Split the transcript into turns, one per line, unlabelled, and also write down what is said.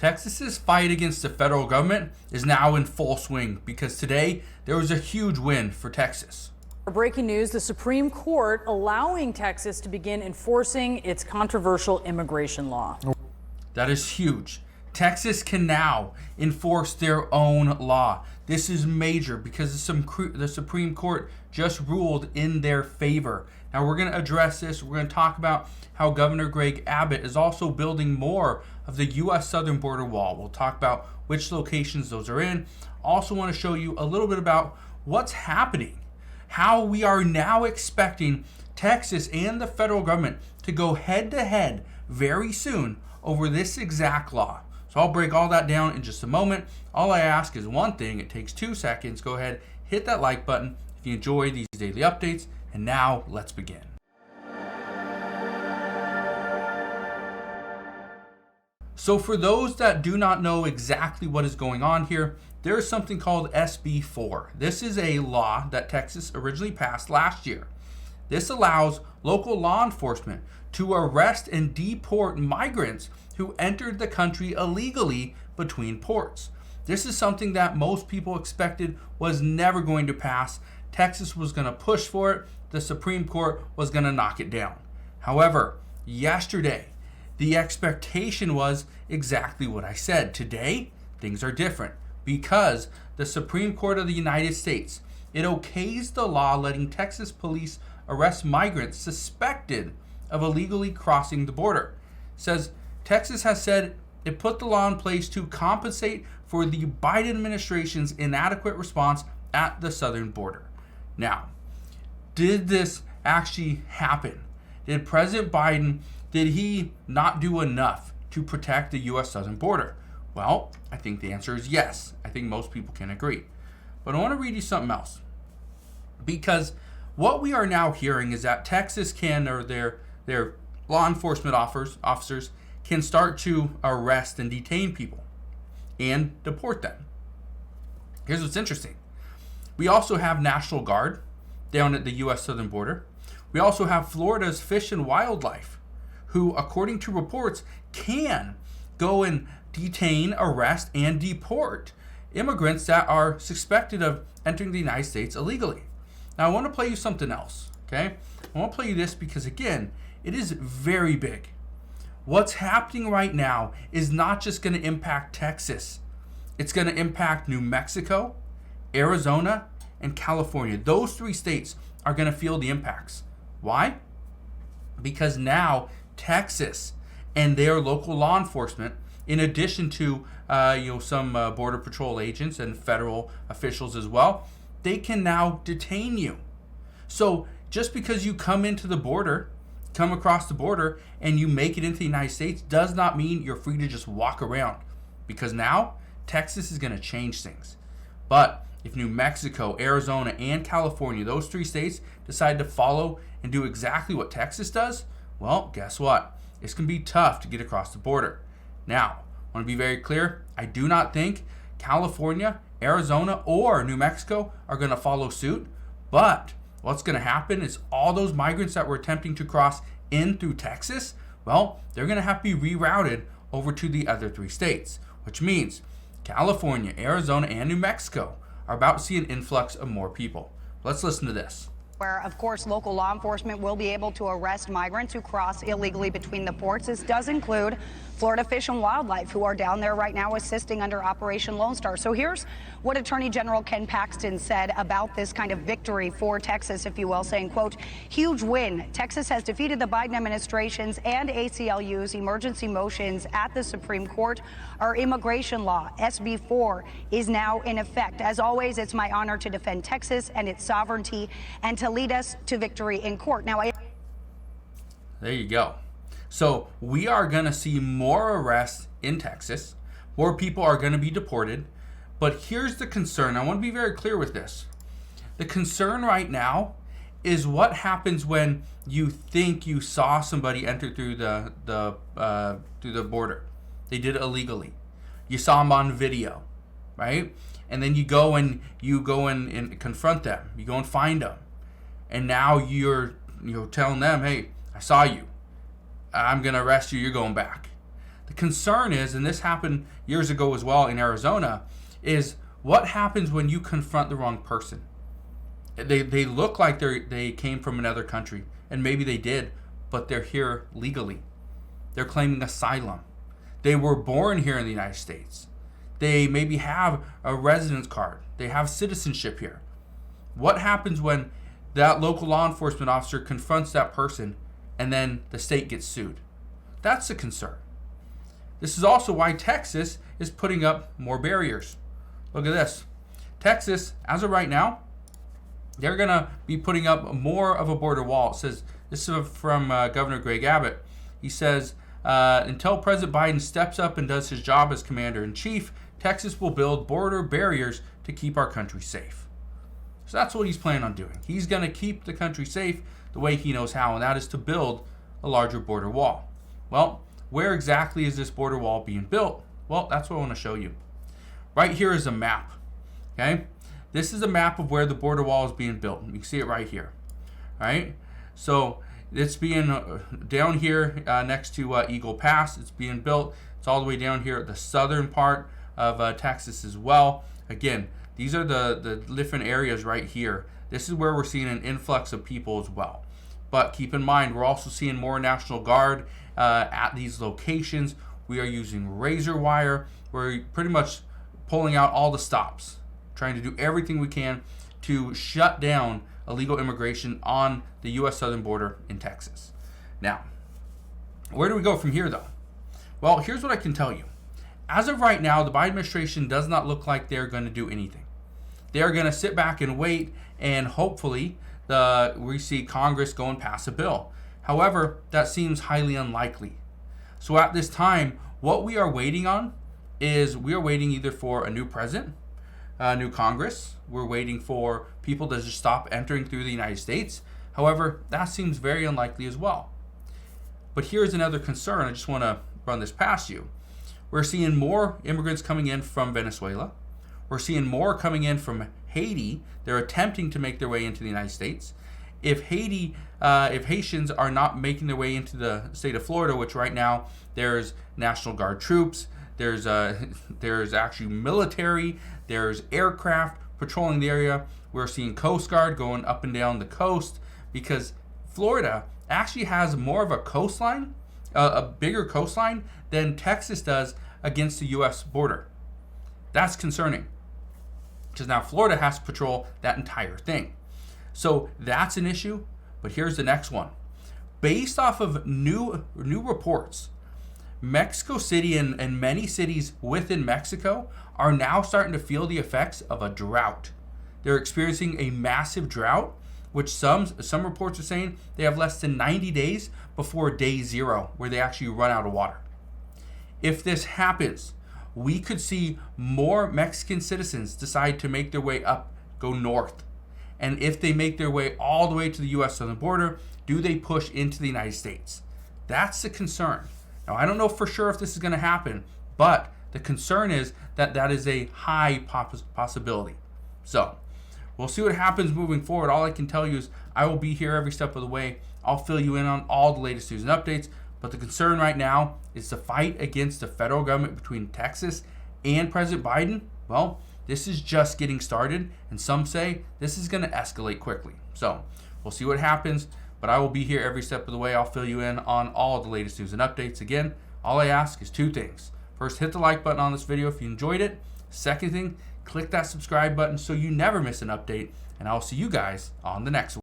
Texas's fight against the federal government is now in full swing because today there was a huge win for Texas.
Breaking news, the Supreme Court allowing Texas to begin enforcing its controversial immigration law.
That is huge. Texas can now enforce their own law. This is major because the Supreme Court just ruled in their favor. Now we're going to address this. We're going to talk about how Governor Greg Abbott is also building more of the U.S. southern border wall. We'll talk about which locations those are in. Also want to show you a little bit about what's happening, how we are now expecting Texas and the federal government to go head to head very soon over this exact law. So I'll break all that down in just a moment. All I ask is one thing. It takes 2 seconds. Go ahead, hit that like button if you enjoy these daily updates. And now let's begin. So for those that do not know exactly what is going on here, there is something called SB 4. This is a law that Texas originally passed last year. This allows local law enforcement to arrest and deport migrants who entered the country illegally between ports. This is something that most people expected was never going to pass. Texas was going to push for it. The Supreme Court was going to knock it down. However, yesterday, the expectation was exactly what I said. Today, things are different because the Supreme Court of the United States, it okays the law letting Texas police arrest migrants suspected of illegally crossing the border. It says Texas has said it put the law in place to compensate for the Biden administration's inadequate response at the southern border. Now, did this actually happen? Did President Biden, did he not do enough to protect the U.S. southern border? Well, I think the answer is yes. I think most people can agree. But I want to read you something else. Because what we are now hearing is that Texas can, or their law enforcement officers can start to arrest and detain people and deport them. Here's what's interesting. We also have National Guard down at the U.S. southern border. We also have Florida's Fish and Wildlife, who, according to reports, can go and detain, arrest, and deport immigrants that are suspected of entering the United States illegally. Now, I want to play you something else, okay? I want to play you this because, again, it is very big. What's happening right now is not just going to impact Texas. It's going to impact New Mexico, Arizona, and California. Those 3 states are going to feel the impacts. Why? Because now Texas and their local law enforcement, in addition to some border patrol agents and federal officials as well, they can now detain you. So just because you come across the border and you make it into the United States does not mean you're free to just walk around, because now Texas is going to change things. But if New Mexico, Arizona, and California, those 3 states, decide to follow and do exactly what Texas does, well, guess what? It's going to be tough to get across the border. Now, I want to be very clear. I do not think California, Arizona, or New Mexico are going to follow suit. But what's going to happen is all those migrants that were attempting to cross in through Texas, well, they're going to have to be rerouted over to the other 3 states, which means California, Arizona, and New Mexico are about to see an influx of more people. Let's listen to this.
Where, of course, local law enforcement will be able to arrest migrants who cross illegally between the ports. This does include Florida Fish and Wildlife, who are down there right now assisting under Operation Lone Star. So here's what Attorney General Ken Paxton said about this kind of victory for Texas, if you will, saying, quote, huge win. Texas has defeated the Biden administration's and ACLU's emergency motions at the Supreme Court. Our immigration law, SB 4, is now in effect. As always, it's my honor to defend Texas and its sovereignty and to lead us to victory in court. Now,
there you go. So we are going to see more arrests in Texas. More people are going to be deported. But here's the concern. I want to be very clear with this. The concern right now is what happens when you think you saw somebody enter through the border. They did it illegally. You saw them on video, right? And then you go and confront them. You go and find them. And now you're telling them, hey, I saw you. I'm going to arrest you. You're going back. The concern is, and this happened years ago as well in Arizona, is what happens when you confront the wrong person? They look like they came from another country, and maybe they did, but they're here legally. They're claiming asylum. They were born here in the United States. They maybe have a residence card. They have citizenship here. What happens when that local law enforcement officer confronts that person and then the state gets sued? That's a concern. This is also why Texas is putting up more barriers. Look at this. Texas, as of right now, they're going to be putting up more of a border wall. It says, this is from Governor Greg Abbott. He says, until President Biden steps up and does his job as commander-in-chief, Texas will build border barriers to keep our country safe. So that's what he's planning on doing. He's going to keep the country safe the way he knows how, and that is to build a larger border wall. Well, where exactly is this border wall being built? Well, that's what I want to show you. Right here is a map. Okay? This is a map of where the border wall is being built. You can see it right here. All right? So it's being down here next to Eagle Pass. It's being built. It's all the way down here at the southern part of Texas as well. Again, these are the different areas right here. This is where we're seeing an influx of people as well. But keep in mind, we're also seeing more National Guard at these locations. We are using razor wire. We're pretty much pulling out all the stops, trying to do everything we can to shut down illegal immigration on the U.S. southern border in Texas. Now, where do we go from here, though? Well, here's what I can tell you. As of right now, the Biden administration does not look like they're going to do anything. They're going to sit back and wait, and hopefully we see Congress go and pass a bill. However, that seems highly unlikely. So at this time, what we are waiting on is we are waiting either for a new president, a new Congress. We're waiting for people to just stop entering through the United States. However, that seems very unlikely as well. But here's another concern. I just want to run this past you. We're seeing more immigrants coming in from Venezuela. We're seeing more coming in from Haiti. They're attempting to make their way into the United States. If Haitians are not making their way into the state of Florida, which right now there's National Guard troops, there's actually military, there's aircraft patrolling the area. We're seeing Coast Guard going up and down the coast because Florida actually has more of a coastline, a bigger coastline than Texas does against the U.S. border. That's concerning because now Florida has to patrol that entire thing. So that's an issue, but here's the next one. Based off of new reports, Mexico City and many cities within Mexico are now starting to feel the effects of a drought. They're experiencing a massive drought, which some reports are saying they have less than 90 days before day zero, where they actually run out of water. If this happens, we could see more Mexican citizens decide to make their way up, go north. And if they make their way all the way to the U.S. southern border, do they push into the United States? That's the concern. Now, I don't know for sure if this is going to happen, but the concern is that that is a high possibility. So we'll see what happens moving forward. All I can tell you is I will be here every step of the way. I'll fill you in on all the latest news and updates. But the concern right now is the fight against the federal government between Texas and President Biden. Well, this is just getting started, and some say this is going to escalate quickly. So we'll see what happens, but I will be here every step of the way. I'll fill you in on all the latest news and updates. Again, all I ask is two things. First, hit the like button on this video if you enjoyed it. Second thing, click that subscribe button so you never miss an update, and I'll see you guys on the next one.